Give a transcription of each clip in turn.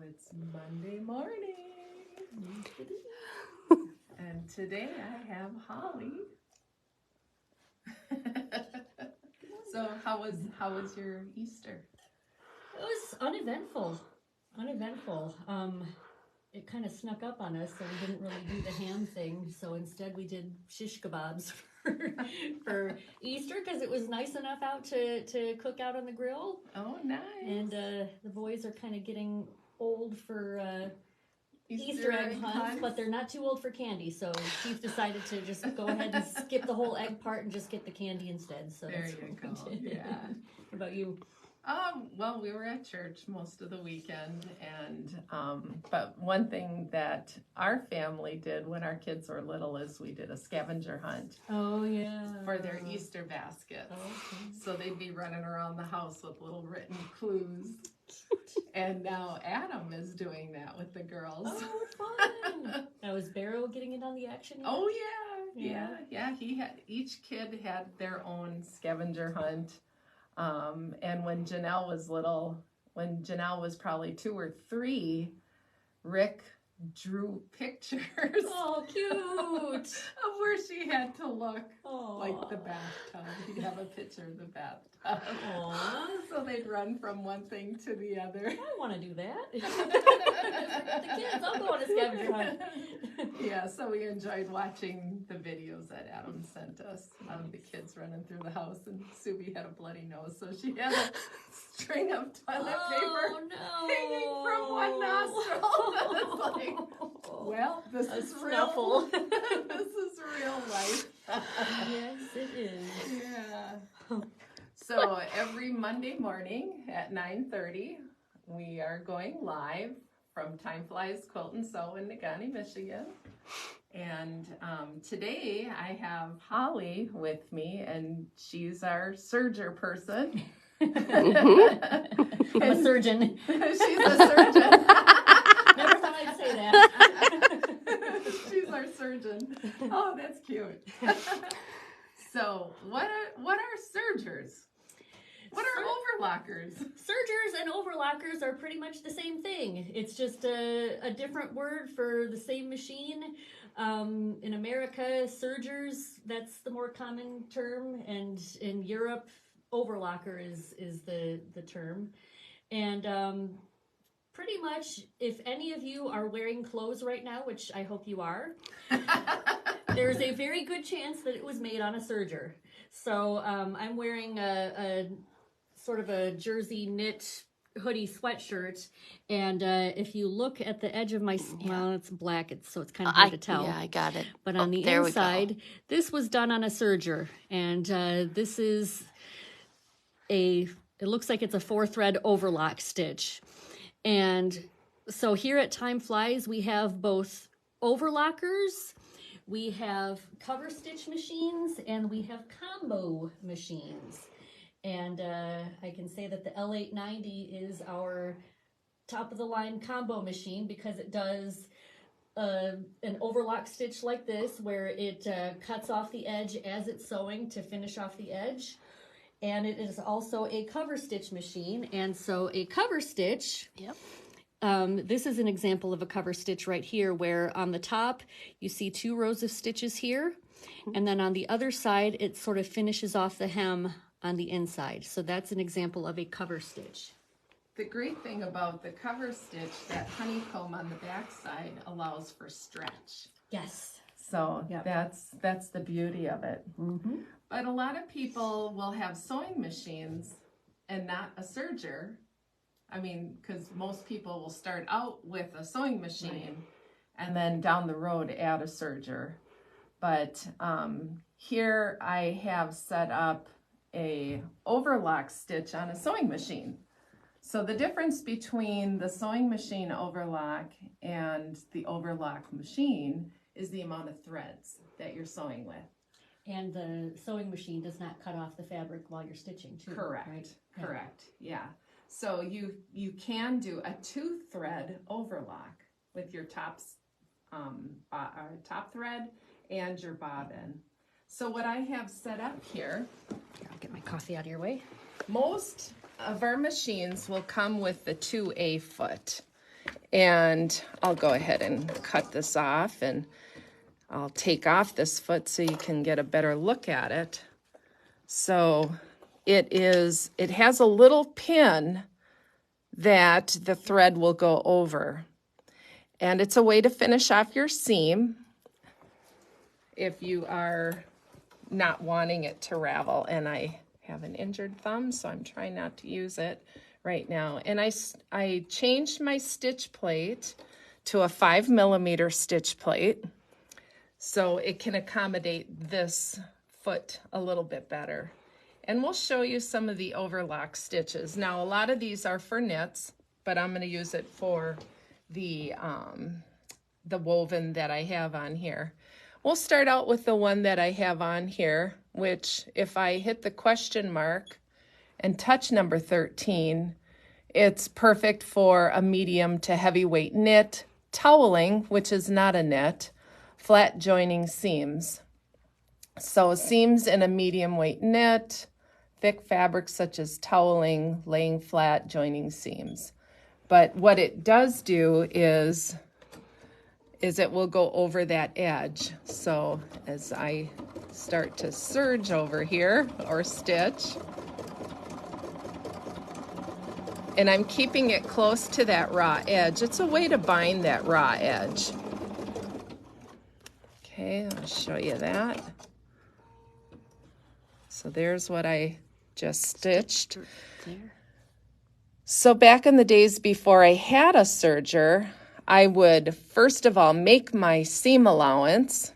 It's Monday morning. And today I have Holly. So how was your Easter? It was uneventful. It kind of snuck up on us, so we didn't really do the ham thing. So instead we did shish kebabs for Easter because it was nice enough out to cook out on the grill. Oh, nice. And the boys are kind of getting old for Easter egg hunts, but they're not too old for candy. So Keith decided to just go ahead and skip the whole egg part and just get the candy instead. So there that's you what go. we did. Yeah. What about you? Well, we were at church most of the weekend, and but one thing that our family did when our kids were little is we did a scavenger hunt. Oh yeah. For their Easter baskets. Okay. So they'd be running around the house with little written clues. And now Adam is doing that with the girls. Oh, fun! Now is Barrow getting in on the action yet? Oh yeah. Each kid had their own scavenger hunt. And when Janelle was little, when Janelle was probably 2 or 3, Rick drew pictures. Oh, cute! Of where she had to look. Oh, like the bathtub. He'd have a picture of the bathtub. Aww. So they'd run from one thing to the other. I want to do that. The kids, I'll go on a scavenger hunt. Yeah, so we enjoyed watching the videos that Adam sent us of the kids running through the house, and Subi had a bloody nose, so she had a string of toilet paper hanging from one nostril. It's like, well, this is real. This is real life. Yes, it is. Yeah. So every Monday morning at 9:30, we are going live from Time Flies Quilt and Sew in Negaunee, Michigan. And today I have Holly with me, and she's our serger person. I'm a surgeon. She's a surgeon. Never thought I'd say that. She's our surgeon. Oh, that's cute. So what are sergers? What are overlockers? Sergers and overlockers are pretty much the same thing. It's just a different word for the same machine. In America, sergers, that's the more common term, and in Europe, overlocker is the term. And pretty much, if any of you are wearing clothes right now, which I hope you are, there's a very good chance that it was made on a serger. So I'm wearing a sort of a jersey knit hoodie sweatshirt, and if you look at the edge of my, well, it's black, so it's kind of hard to tell. Yeah, I got it. But on the inside, this was done on a serger, and this is it looks like it's a 4-thread overlock stitch. And so here at Time Flies, we have both overlockers, we have cover stitch machines, and we have combo machines. And I can say that the L890 is our top-of-the-line combo machine because it does an overlock stitch like this, where it cuts off the edge as it's sewing to finish off the edge. And it is also a cover stitch machine. And so a cover stitch, this is an example of a cover stitch right here, where on the top you see 2 rows of stitches here. And then on the other side, it sort of finishes off the hem on the inside. So that's an example of a cover stitch. The great thing about the cover stitch, that honeycomb on the back side allows for stretch. Yes. So that's the beauty of it. Mm-hmm. But a lot of people will have sewing machines and not a serger. I mean, because most people will start out with a sewing machine and then down the road add a serger. But here I have set up a overlock stitch on a sewing machine. So the difference between the sewing machine overlock and the overlock machine is the amount of threads that you're sewing with. And the sewing machine does not cut off the fabric while you're stitching too. Correct. Right? Correct. Yeah. So you can do a 2-thread overlock with your top thread and your bobbin. So what I have set up here, I'll get my coffee out of your way. most of our machines will come with the 2A foot. And I'll go ahead and cut this off, and I'll take off this foot so you can get a better look at it. So it has a little pin that the thread will go over. And it's a way to finish off your seam if you are not wanting it to ravel. And I have an injured thumb, so I'm trying not to use it right now. And I changed my stitch plate to a 5mm stitch plate so it can accommodate this foot a little bit better. And we'll show you some of the overlock stitches. Now, a lot of these are for knits, but I'm going to use it for the woven that I have on here. We'll start out with the one that I have on here, which if I hit the question mark and touch number 13, it's perfect for a medium to heavyweight knit, toweling, which is not a knit, flat joining seams. So seams in a medium weight knit, thick fabrics such as toweling, laying flat, joining seams. But what it does do is it will go over that edge. So as I start to serge over here or stitch, and I'm keeping it close to that raw edge. It's a way to bind that raw edge. Okay, I'll show you that. So there's what I just stitched. So back in the days before I had a serger, I would first of all make my seam allowance,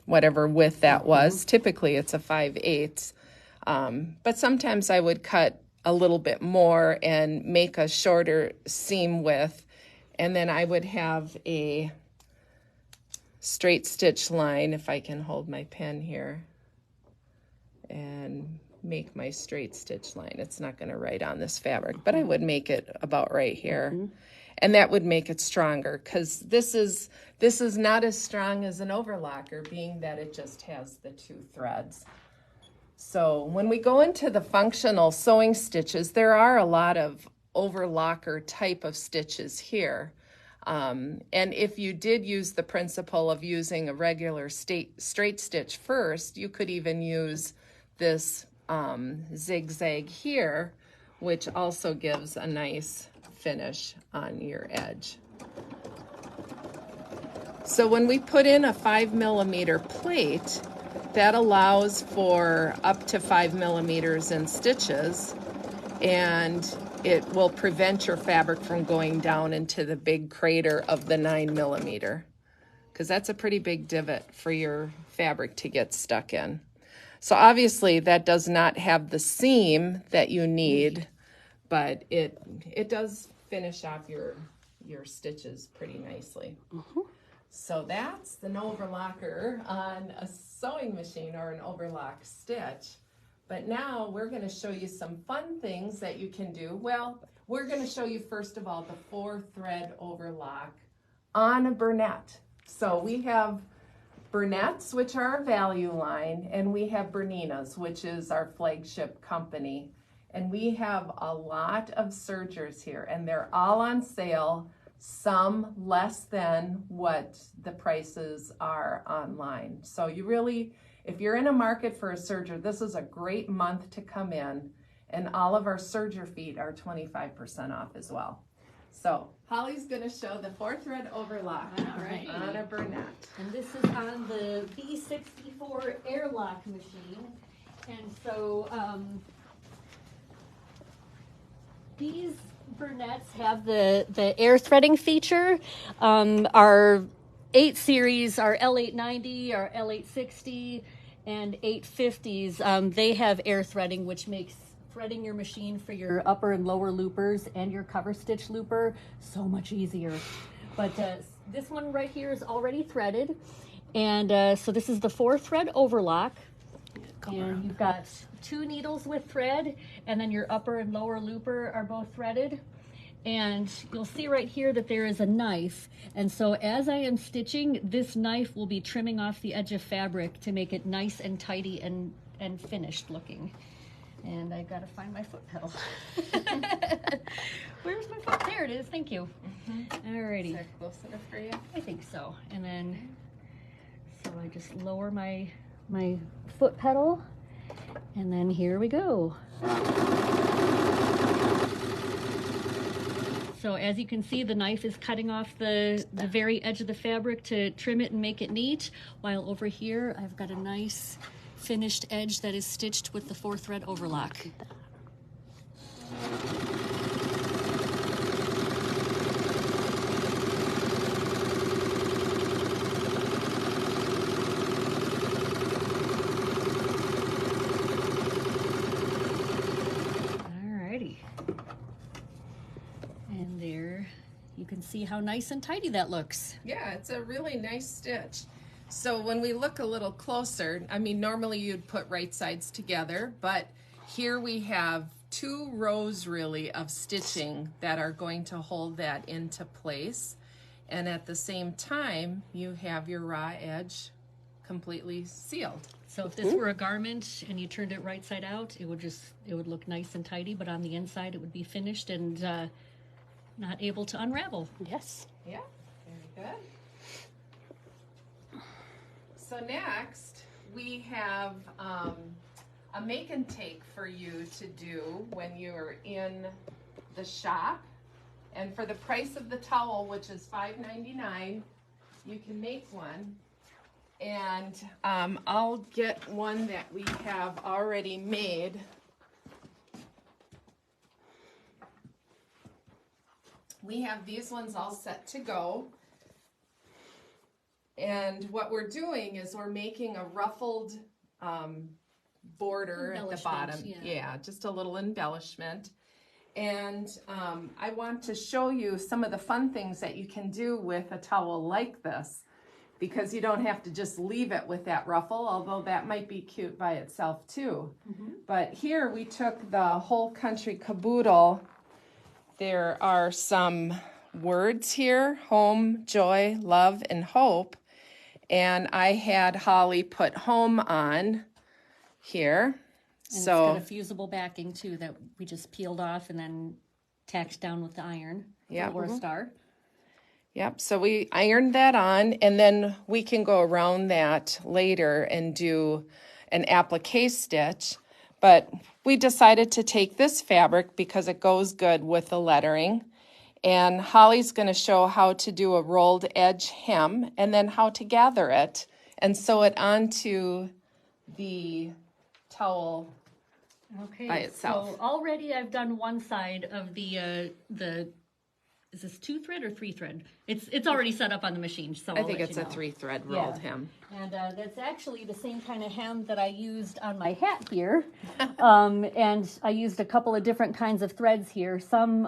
whatever width that was. Typically it's a 5/8, but sometimes I would cut a little bit more and make a shorter seam width, and then I would have a straight stitch line, if I can hold my pen here, and make my straight stitch line. It's not going to write on this fabric, but I would make it about right here. And that would make it stronger, because this is not as strong as an overlocker, being that it just has the 2 threads. So when we go into the functional sewing stitches, there are a lot of overlocker type of stitches here. And if you did use the principle of using a regular straight stitch first, you could even use this zigzag here, which also gives a nice finish on your edge. So when we put in a 5mm plate, that allows for up to 5mm in stitches, and it will prevent your fabric from going down into the big crater of the 9mm, because that's a pretty big divot for your fabric to get stuck in. So obviously that does not have the seam that you need, but it does finish off your stitches pretty nicely. So that's the overlocker on a sewing machine or an overlock stitch. But now we're going to show you some fun things that you can do. Well, we're going to show you first of all the 4-thread overlock on a Bernette. So we have Bernettes, which are our value line, and we have Berninas, which is our flagship company. And we have a lot of sergers here, and they're all on sale, some less than what the prices are online. So you really, if you're in a market for a serger, this is a great month to come in, and all of our serger feet are 25% off as well. So Holly's going to show the 4-thread overlock on a Bernette. And this is on the B64 airlock machine. And so these Bernettes have the air threading feature. Our 8 series, our L890, our L860, and 850s, they have air threading, which makes threading your machine for your upper and lower loopers and your cover stitch looper so much easier. But this one right here is already threaded, and so this is the 4-thread overlock. And you've got 2 needles with thread, and then your upper and lower looper are both threaded. And you'll see right here that there is a knife, and so as I am stitching, this knife will be trimming off the edge of fabric to make it nice and tidy and finished looking. And I gotta find my foot pedal. Where's my foot? There it is, thank you. Alrighty. Is that close enough for you? I think so. And then, so I just lower my foot pedal, and then here we go. So as you can see, the knife is cutting off the very edge of the fabric to trim it and make it neat, while over here I've got a nice finished edge that is stitched with the 4-thread overlock. Alrighty. And there you can see how nice and tidy that looks. Yeah, it's a really nice stitch. So when we look a little closer, I mean, normally you'd put right sides together, but here we have 2 rows really of stitching that are going to hold that into place. And at the same time, you have your raw edge completely sealed. So if this were a garment and you turned it right side out, it would look nice and tidy, but on the inside it would be finished and not able to unravel. Yes. Yeah, very good. So next, we have a make and take for you to do when you're in the shop. And for the price of the towel, which is $5.99, you can make one. And I'll get one that we have already made. We have these ones all set to go. And what we're doing is we're making a ruffled border at the bottom. Yeah, just a little embellishment. And I want to show you some of the fun things that you can do with a towel like this, because you don't have to just leave it with that ruffle, although that might be cute by itself too. But here we took the whole country caboodle. There are some words here: home, joy, love, and hope. And I had Holly put home on here. And So it's got a fusible backing too that we just peeled off and then tacked down with the iron. Yeah. Or a star. Yep, so we ironed that on, and then we can go around that later and do an applique stitch. But we decided to take this fabric because it goes good with the lettering. And Holly's going to show how to do a rolled edge hem and then how to gather it and sew it onto the towel Okay. by itself. So already I've done one side of the is this 2-thread or 3-thread? It's already set up on the machine, so I think it's a 3-thread rolled hem. And that's actually the same kind of hem that I used on my hat here. And I used a couple of different kinds of threads here. Some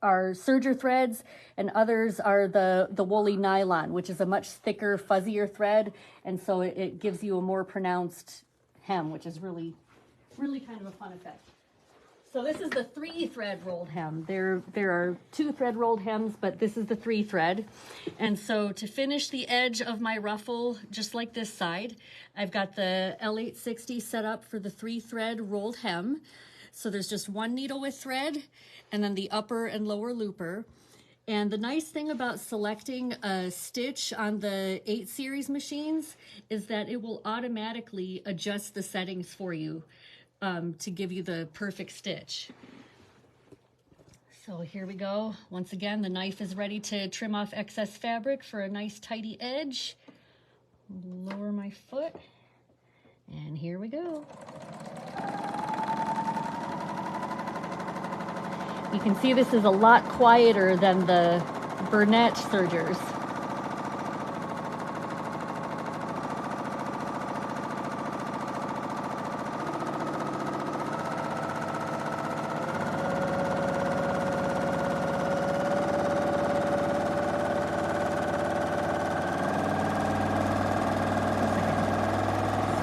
are serger threads, and others are the woolly nylon, which is a much thicker, fuzzier thread, and so it gives you a more pronounced hem, which is really kind of a fun effect. So this is the 3-thread rolled hem. There are 2-thread rolled hems, but this is the 3-thread. And so to finish the edge of my ruffle, just like this side, I've got the L860 set up for the 3-thread rolled hem. So there's just one needle with thread, and then the upper and lower looper. And the nice thing about selecting a stitch on the 8 series machines is that it will automatically adjust the settings for you to give you the perfect stitch. So here we go. Once again, the knife is ready to trim off excess fabric for a nice tidy edge. Lower my foot, and here we go. You can see this is a lot quieter than the Bernina sergers.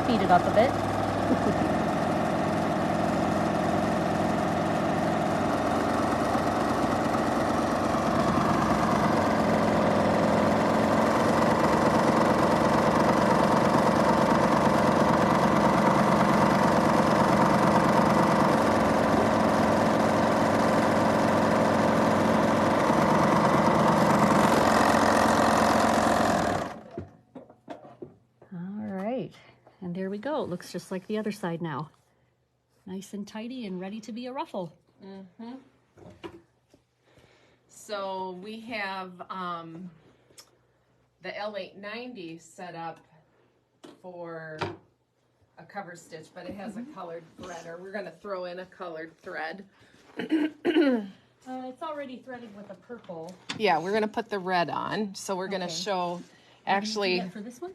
Speed it up a bit. there we go. It looks just like the other side now. Nice and tidy and ready to be a ruffle. Mm-hmm. So we have the L890 set up for a cover stitch, but it has a colored thread, or we're going to throw in a colored thread. It's already threaded with a purple. Yeah, we're going to put the red on. So we're going to show, actually, for this one?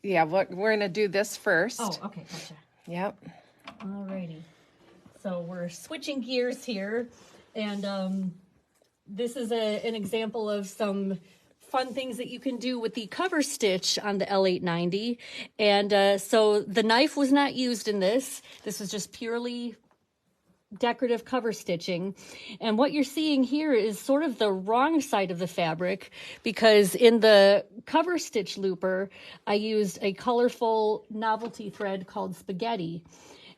yeah, we're going to do this first. Oh, okay, gotcha. Yep. Alrighty. So we're switching gears here, and this is an example of some fun things that you can do with the cover stitch on the L890. And so the knife was not used in this. This was just purely decorative cover stitching. And what you're seeing here is sort of the wrong side of the fabric, because in the cover stitch looper, I used a colorful novelty thread called Spaghetti.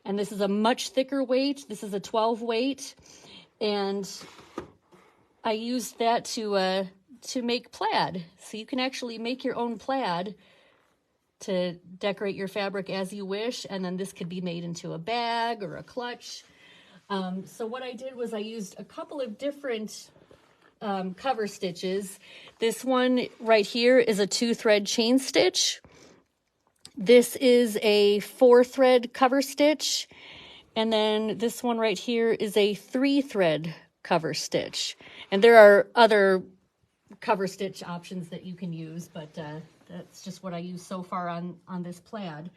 And this is a much thicker weight. This is a 12 weight. And I used that to make plaid. So you can actually make your own plaid to decorate your fabric as you wish. And then this could be made into a bag or a clutch. So what I did was I used a couple of different cover stitches. This one right here is a 2-thread chain stitch. This is a 4-thread cover stitch. And then this one right here is a 3-thread cover stitch. And there are other cover stitch options that you can use, but that's just what I use so far on this plaid.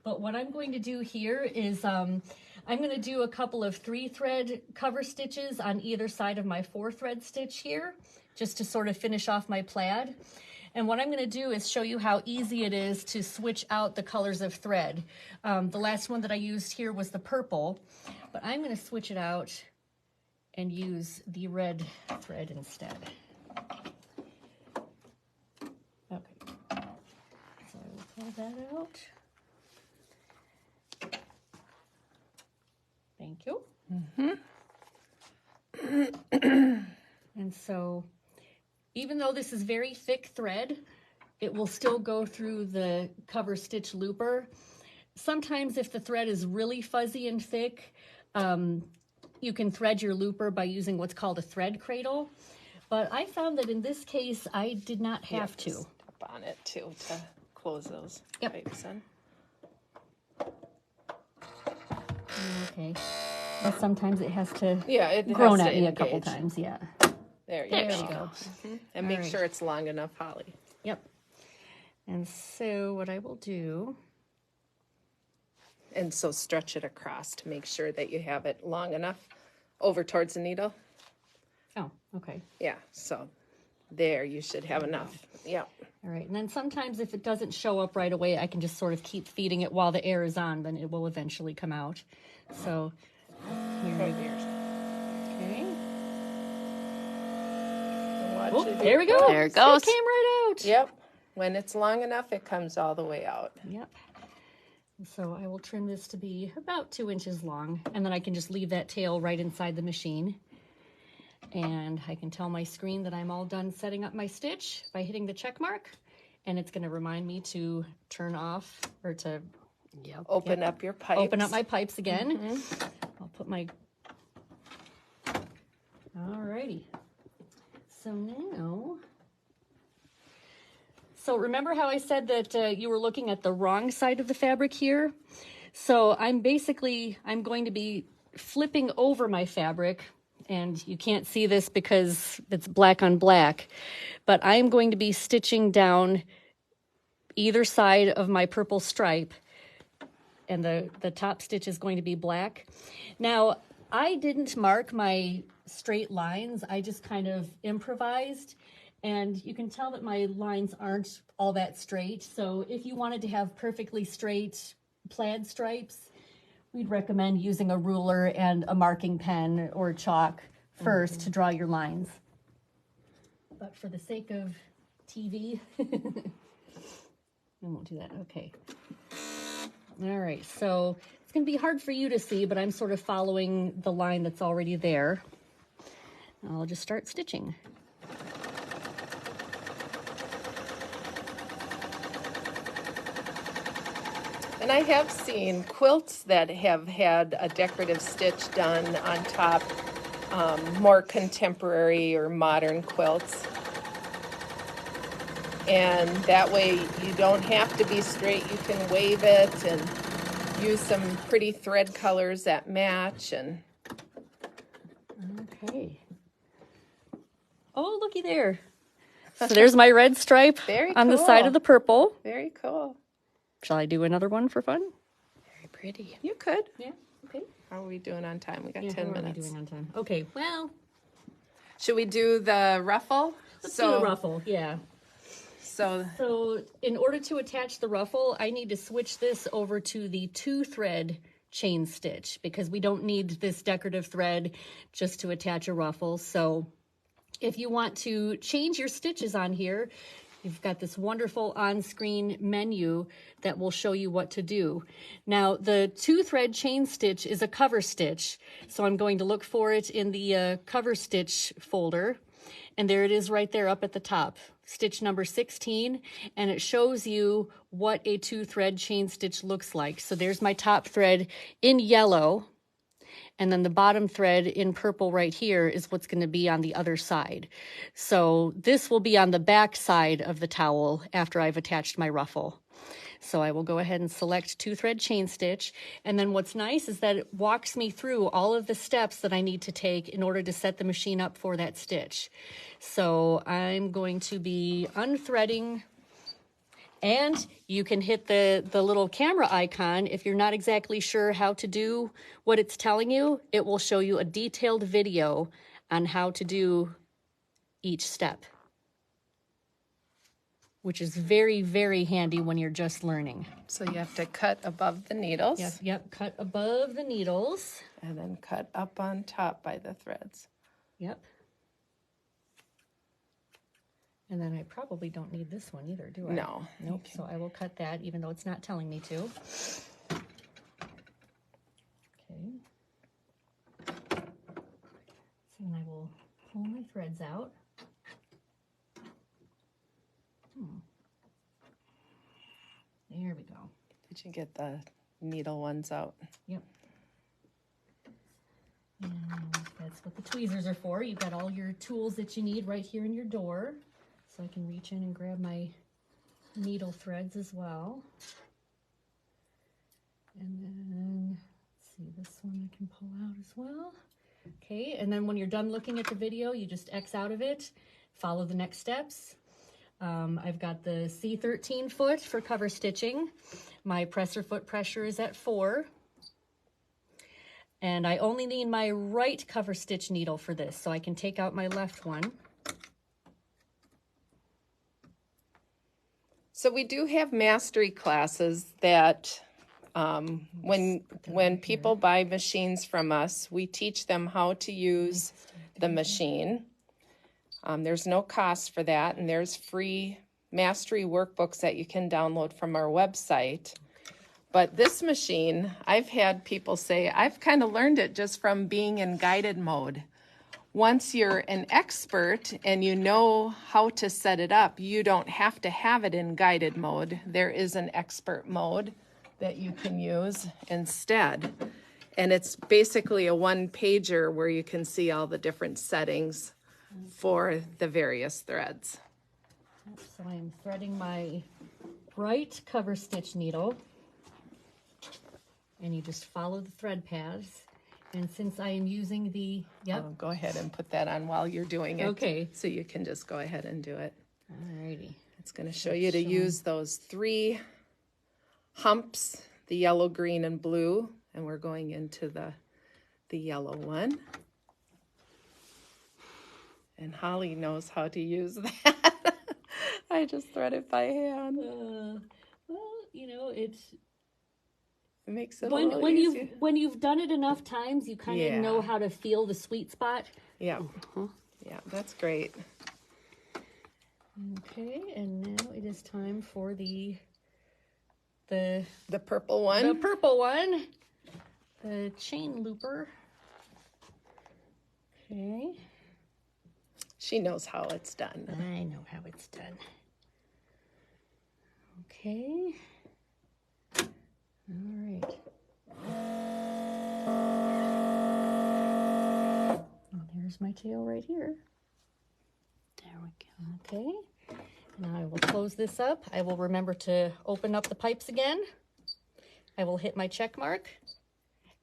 But what I'm going to do here is I'm going to do a couple of 3-thread cover stitches on either side of my 4-thread stitch here, just to sort of finish off my plaid. And what I'm going to do is show you how easy it is to switch out the colors of thread. The last one that I used here was the purple, but I'm going to switch it out and use the red thread instead. Okay, so I will pull that out. Thank you. And so, even though this is very thick thread, it will still go through the cover stitch looper. Sometimes if the thread is really fuzzy and thick, you can thread your looper by using what's called a thread cradle. But I found that in this case, I did not have to. Step on it too to close those pipes in. Okay. Well, sometimes it has to it groan has at to me a couple engage. times, yeah. There you There go. we go. And make sure it's long enough, Holly. Yep. And so what I will do... And so stretch it across to make sure that you have it long enough over towards the needle. Oh, okay. Yeah, so there you should have enough. Yeah. All right, and then sometimes if it doesn't show up right away, I can just sort of keep feeding it while the air is on, then it will eventually come out. So here we go. Okay. Oh, there we go. There it goes. It came right out. Yep. When it's long enough, it comes all the way out. Yep. So I will trim this to be about 2 inches long, and then I can just leave that tail right inside the machine. And I can tell my screen that I'm all done setting up my stitch by hitting the check mark, and it's going to remind me to turn off or to open up your pipes. Open up my pipes again. I'll put my... Alrighty. So now... So remember how I said that you were looking at the wrong side of the fabric here? So I'm going to be flipping over my fabric, and you can't see this because it's black on black, but I'm going to be stitching down either side of my purple stripe, and the top stitch is going to be black. Now, I didn't mark my straight lines. I just kind of improvised. And you can tell that my lines aren't all that straight. So if you wanted to have perfectly straight plaid stripes, we'd recommend using a ruler and a marking pen or chalk first to draw your lines. But for the sake of TV, I won't do that. Okay. All right, so it's going to be hard for you to see, but I'm sort of following the line that's already there. I'll just start stitching. And I have seen quilts that have had a decorative stitch done on top, more contemporary or modern quilts. And that way you don't have to be straight, you can wave it and use some pretty thread colors that match. And okay. Oh, looky there. So there's my red stripe on the side of the purple. Very cool. Shall I do another one for fun? Very pretty. You could. Yeah. Okay. How are we doing on time? We got 10 How are we minutes. doing on time? Okay. Well, should we do the ruffle? let's do the ruffle. Yeah. So in order to attach the ruffle, I need to switch this over to the 2-thread chain stitch because we don't need this decorative thread just to attach a ruffle. So if you want to change your stitches on here, you've got this wonderful on-screen menu that will show you what to do. Now, the 2-thread chain stitch is a cover stitch, so I'm going to look for it in the cover stitch folder, and there it is right there up at the top, stitch number 16, and it shows you what a 2-thread chain stitch looks like. So there's my top thread in yellow, and then the bottom thread in purple right here is what's going to be on the other side. So this will be on the back side of the towel after I've attached my ruffle. So I will go ahead and select 2-thread chain stitch. And then what's nice is that it walks me through all of the steps that I need to take in order to set the machine up for that stitch. So I'm going to be unthreading. And you can hit the little camera icon if you're not exactly sure how to do what it's telling you. It will show you a detailed video on how to do each step, which is very, very handy when you're just learning. So you have to cut above the needles. Yep, cut above the needles. And then cut up on top by the threads. Yep. And then I probably don't need this one either, do I? No. Nope, so I will cut that even though it's not telling me to. Okay. So then I will pull my threads out. There we go. Did you get the needle ones out? Yep. And that's what the tweezers are for. You've got all your tools that you need right here in your door. So I can reach in and grab my needle threads as well. And then, let's see, this one I can pull out as well. Okay, and then when you're done looking at the video, you just X out of it, follow the next steps. I've got the C13 foot for cover stitching. My presser foot pressure is at 4. And I only need my right cover stitch needle for this, so I can take out my left one. So we do have mastery classes that when people buy machines from us, we teach them how to use the machine. There's no cost for that, and there's free mastery workbooks that you can download from our website. But this machine, I've had people say, I've kind of learned it just from being in guided mode. Once you're an expert and you know how to set it up, you don't have to have it in guided mode. There is an expert mode that you can use instead. And it's basically a one-pager where you can see all the different settings for the various threads. So I am threading my right cover stitch needle. And you just follow the thread paths. And since I am using the, Go ahead and put that on while you're doing it. Okay. So you can just go ahead and do it. Alrighty. It's going to show you to use those 3 humps, the yellow, green, and blue. And we're going into the yellow one. And Holly knows how to use that. I just thread it by hand. Well, you know, it makes it a little easier. when you've done it enough times, you kind of know how to feel the sweet spot. Yeah. Yeah, that's great. Okay, and now it is time for the purple one. The purple one. The chain looper. Okay. She knows how it's done. I know how it's done. Okay. All right. And there's my tail right here. There we go. Okay. Now I will close this up. I will remember to open up the pipes again. I will hit my check mark,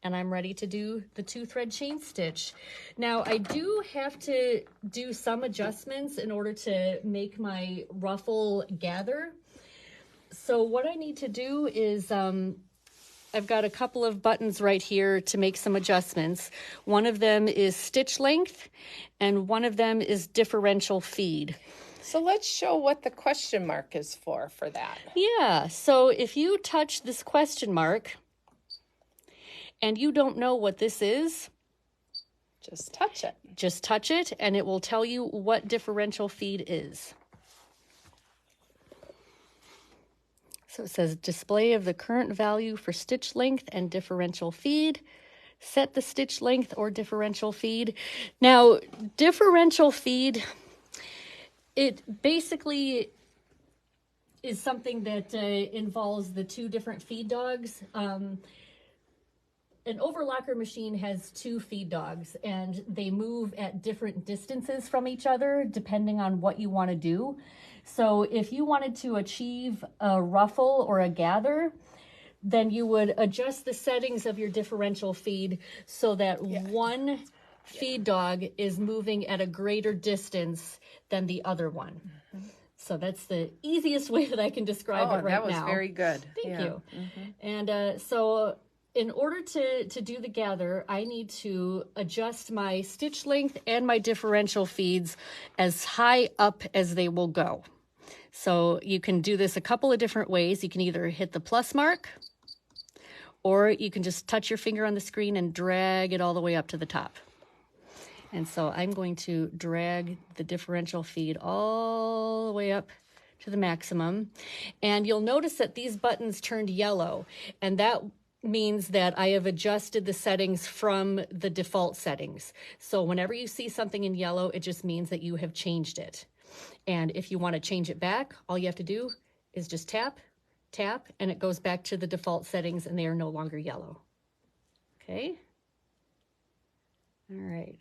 and I'm ready to do the 2-thread chain stitch. Now I do have to do some adjustments in order to make my ruffle gather. So what I need to do is I've got a couple of buttons right here to make some adjustments. One of them is stitch length, and one of them is differential feed. So let's show what the question mark is for that. Yeah, so if you touch this question mark and you don't know what this is, just touch it. Just touch it, and it will tell you what differential feed is. So it says display of the current value for stitch length and differential feed. Set the stitch length or differential feed. Now, differential feed, it basically is something that involves the 2 different feed dogs. An overlocker machine has 2 feed dogs, and they move at different distances from each other depending on what you want to do. So if you wanted to achieve a ruffle or a gather, then you would adjust the settings of your differential feed so that one feed dog is moving at a greater distance than the other one. So that's the easiest way that I can describe it right now. That was very good. Thank you. And so in order to do the gather, I need to adjust my stitch length and my differential feeds as high up as they will go. So you can do this a couple of different ways. You can either hit the plus mark, or you can just touch your finger on the screen and drag it all the way up to the top. And so I'm going to drag the differential feed all the way up to the maximum. And you'll notice that these buttons turned yellow, and that means that I have adjusted the settings from the default settings. So whenever you see something in yellow, it just means that you have changed it. And if you want to change it back, all you have to do is just tap, tap, and it goes back to the default settings, and they are no longer yellow. Okay? All right.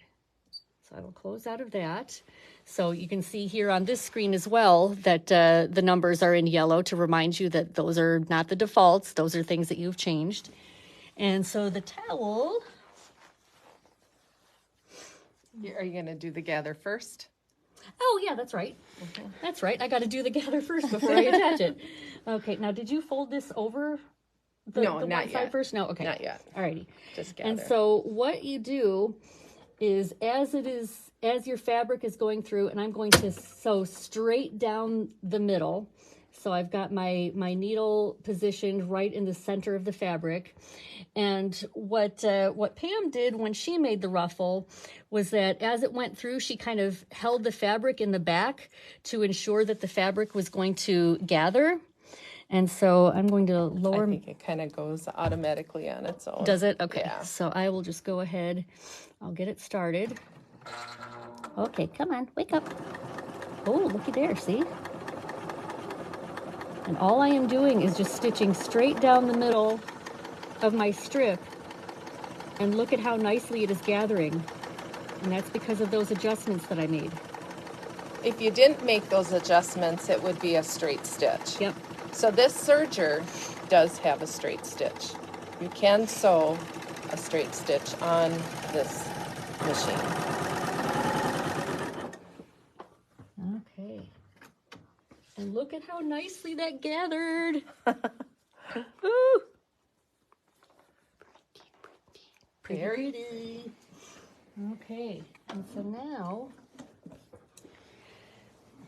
So I will close out of that. So you can see here on this screen as well that the numbers are in yellow to remind you that those are not the defaults. Those are things that you've changed. And so the towel. Are you going to do the gather first? Oh, yeah, that's right. That's right. I got to do the gather first before I attach it. Okay, now did you fold this over the not one side yet. First? No, okay. Not yet. All righty. Just gather. And so what you do is as your fabric is going through, and I'm going to sew straight down the middle. So I've got my needle positioned right in the center of the fabric. And what Pam did when she made the ruffle was that as it went through, she kind of held the fabric in the back to ensure that the fabric was going to gather. And so I'm going to lower. I think it kind of goes automatically on its own. Does it? Okay. Yeah. So I will just go ahead. I'll get it started. Okay, come on, wake up. Oh, looky there, see? And all I am doing is just stitching straight down the middle of my strip. And look at how nicely it is gathering. And that's because of those adjustments that I made. If you didn't make those adjustments, it would be a straight stitch. Yep. So this serger does have a straight stitch. You can sew a straight stitch on this machine. Okay. And look at how nicely that gathered. Ooh. Pretty. Okay, and so now,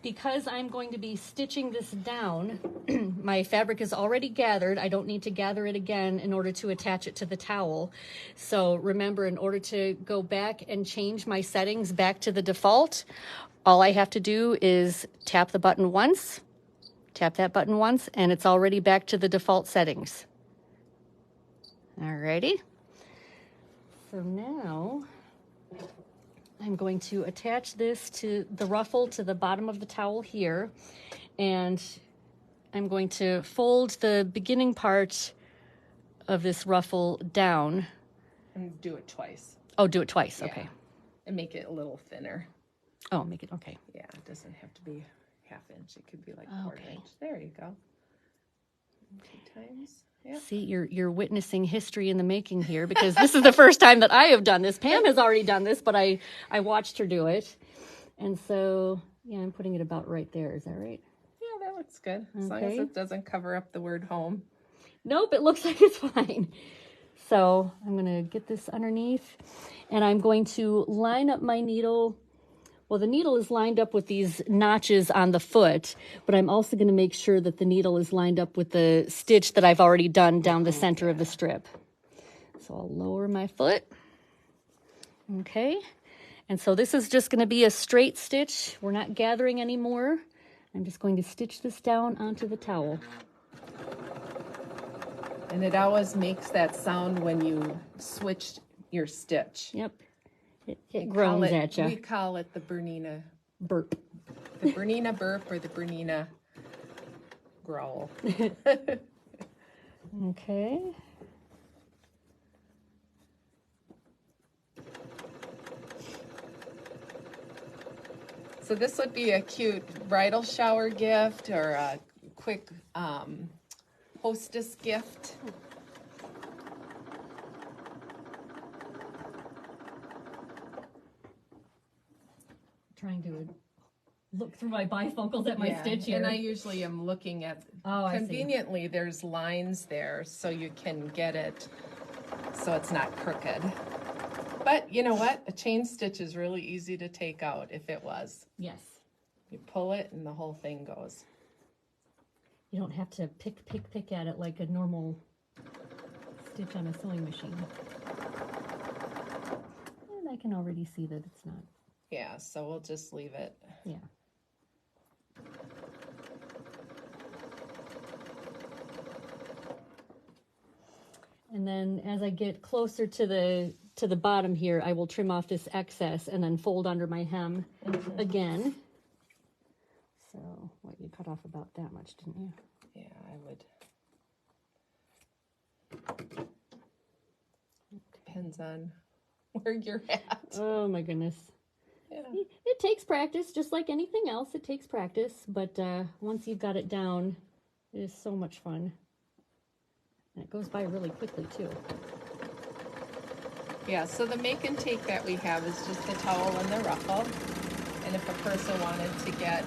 because I'm going to be stitching this down, my fabric is already gathered. I don't need to gather it again in order to attach it to the towel. So remember, in order to go back and change my settings back to the default, all I have to do is tap the button once, tap that button once, and it's already back to the default settings. Alrighty. So now I'm going to attach this to the ruffle to the bottom of the towel here, and I'm going to fold the beginning part of this ruffle down. And do it twice. Oh, do it twice. Yeah. Okay. And make it a little thinner. Oh, make it, okay. Yeah, it doesn't have to be ½ inch. It could be like Okay. quarter inch. There you go. 2 times. Yeah. See, you're witnessing history in the making here, because this is the first time that I have done this. Pam has already done this, but I watched her do it. And so, yeah, I'm putting it about right there. Is that right? Yeah, that looks good. As long as it doesn't cover up the word home. Nope, it looks like it's fine. So I'm going to get this underneath, and I'm going to line up my needle. Well, the needle is lined up with these notches on the foot, but I'm also going to make sure that the needle is lined up with the stitch that I've already done down the center of the strip. So I'll lower my foot. Okay. And so this is just going to be a straight stitch. We're not gathering anymore. I'm just going to stitch this down onto the towel. And it always makes that sound when you switch your stitch. Yep. It groans at you. We call it the Bernina Burp. The Bernina burp or the Bernina growl. Okay. So this would be a cute bridal shower gift or a quick hostess gift. Trying to look through my bifocals at my stitch here. And I usually am looking at, conveniently there's lines there so you can get it so it's not crooked. But you know what? A chain stitch is really easy to take out if it was. Yes. You pull it and the whole thing goes. You don't have to pick at it like a normal stitch on a sewing machine. And I can already see that it's not. Yeah, so we'll just leave it. Yeah. And then as I get closer to the bottom here, I will trim off this excess and then fold under my hem again. So, what, you cut off about that much, didn't you? Yeah, I would. Depends on where you're at. Oh my goodness. Yeah. It takes practice, just like anything else. It takes practice, but once you've got it down, it is so much fun. And it goes by really quickly, too. Yeah, so the make and take that we have is just the towel and the ruffle. And if a person wanted to get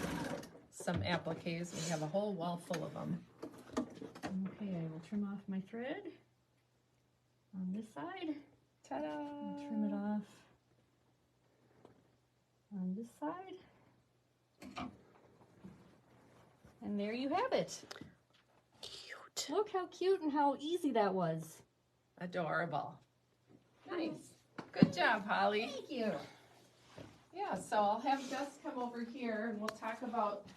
some appliques, we have a whole wall full of them. Okay, I will trim off my thread on this side. Ta-da! And trim it off on this side. And there you have it. Cute. Look how cute and how easy that was. Adorable. Nice. Good job, Holly. Thank you. Yeah, so I'll have Jess come over here and we'll talk about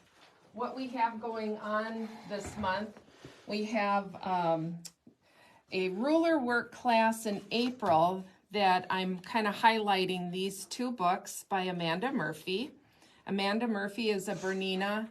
what we have going on this month. We have a ruler work class in April that I'm kind of highlighting these 2 books by Amanda Murphy. Amanda Murphy is a Bernina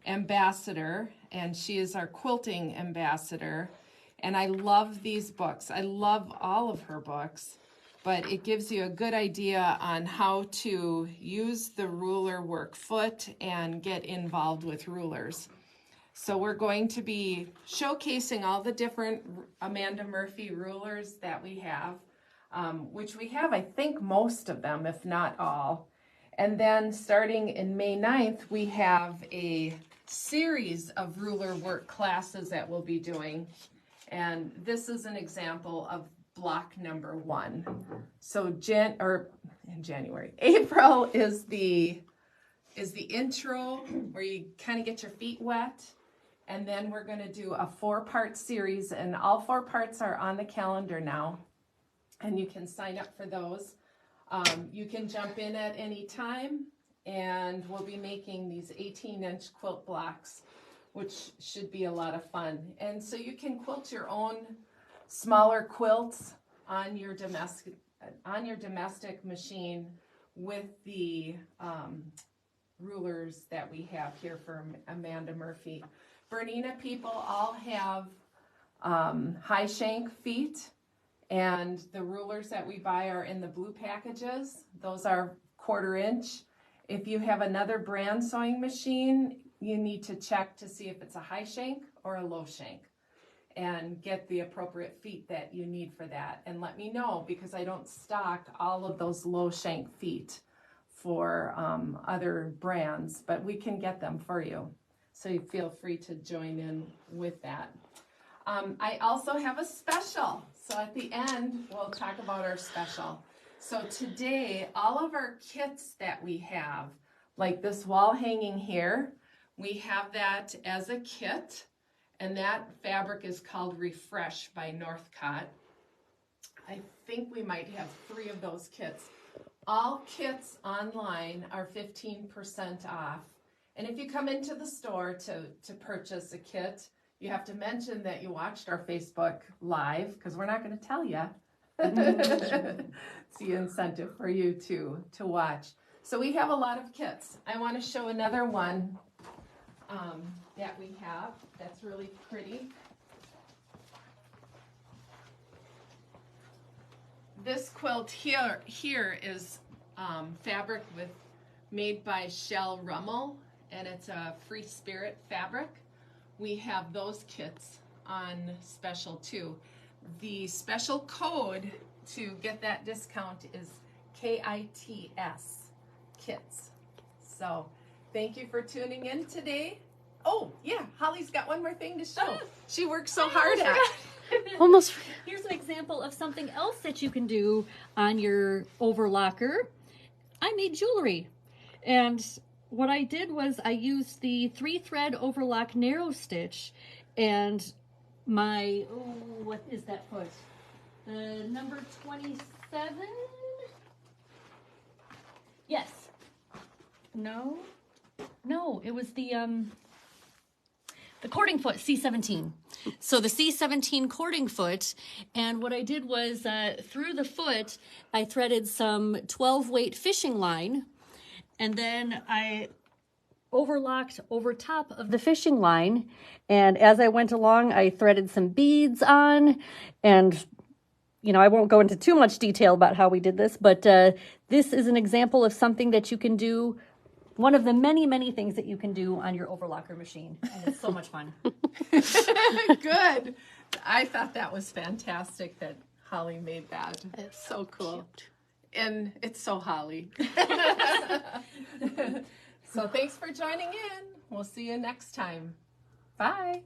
ambassador, and she is our quilting ambassador. And I love these books. I love all of her books, but it gives you a good idea on how to use the ruler work foot and get involved with rulers. So we're going to be showcasing all the different Amanda Murphy rulers that we have, which we have, I think, most of them, if not all. And then starting in May 9th, we have a series of ruler work classes that we'll be doing. And this is an example of block number 1. So April is the intro where you kind of get your feet wet. And then we're going to do a 4-part series, and all 4 parts are on the calendar now. And you can sign up for those. You can jump in at any time, and we'll be making these 18-inch quilt blocks, which should be a lot of fun. And so you can quilt your own smaller quilts on your domestic machine with the rulers that we have here from Amanda Murphy. Bernina people all have high shank feet, and the rulers that we buy are in the blue packages. Those are 1/4 inch. If you have another brand sewing machine, you need to check to see if it's a high shank or a low shank and get the appropriate feet that you need for that. And let me know, because I don't stock all of those low shank feet for other brands, but we can get them for you. So you feel free to join in with that. I also have a special. So at the end, we'll talk about our special. So today, all of our kits that we have, like this wall hanging here, we have that as a kit, and that fabric is called Refresh by Northcott. I think we might have 3 of those kits. All kits online are 15% off. And if you come into the store to purchase a kit, you have to mention that you watched our Facebook Live, because we're not going to tell you. It's the incentive for you to watch. So we have a lot of kits. I want to show another one that we have that's really pretty. This quilt here is fabric made by Shell Rummel, and it's a Free Spirit fabric. We have those kits on special too. The special code to get that discount is KITS, kits. So thank you for tuning in today. Oh yeah, Holly's got one more thing to show. She worked so hard at it. Almost. Here's an example of something else that you can do on your overlocker. I made jewelry, and what I did was I used the 3-thread overlock narrow stitch, and my, what is that foot? The number 27? Yes. No, it was the cording foot, C17. So the C17 cording foot, and what I did was through the foot, I threaded some 12-weight fishing line, and then I overlocked over top of the fishing line, and as I went along, I threaded some beads on, and I won't go into too much detail about how we did this, but this is an example of something that you can do, one of the many, many things that you can do on your overlocker machine, and it's so much fun. Good. I thought that was fantastic that Holly made that. It's so cool. Cute. And it's so Holly. So thanks for joining in. We'll see you next time. Bye.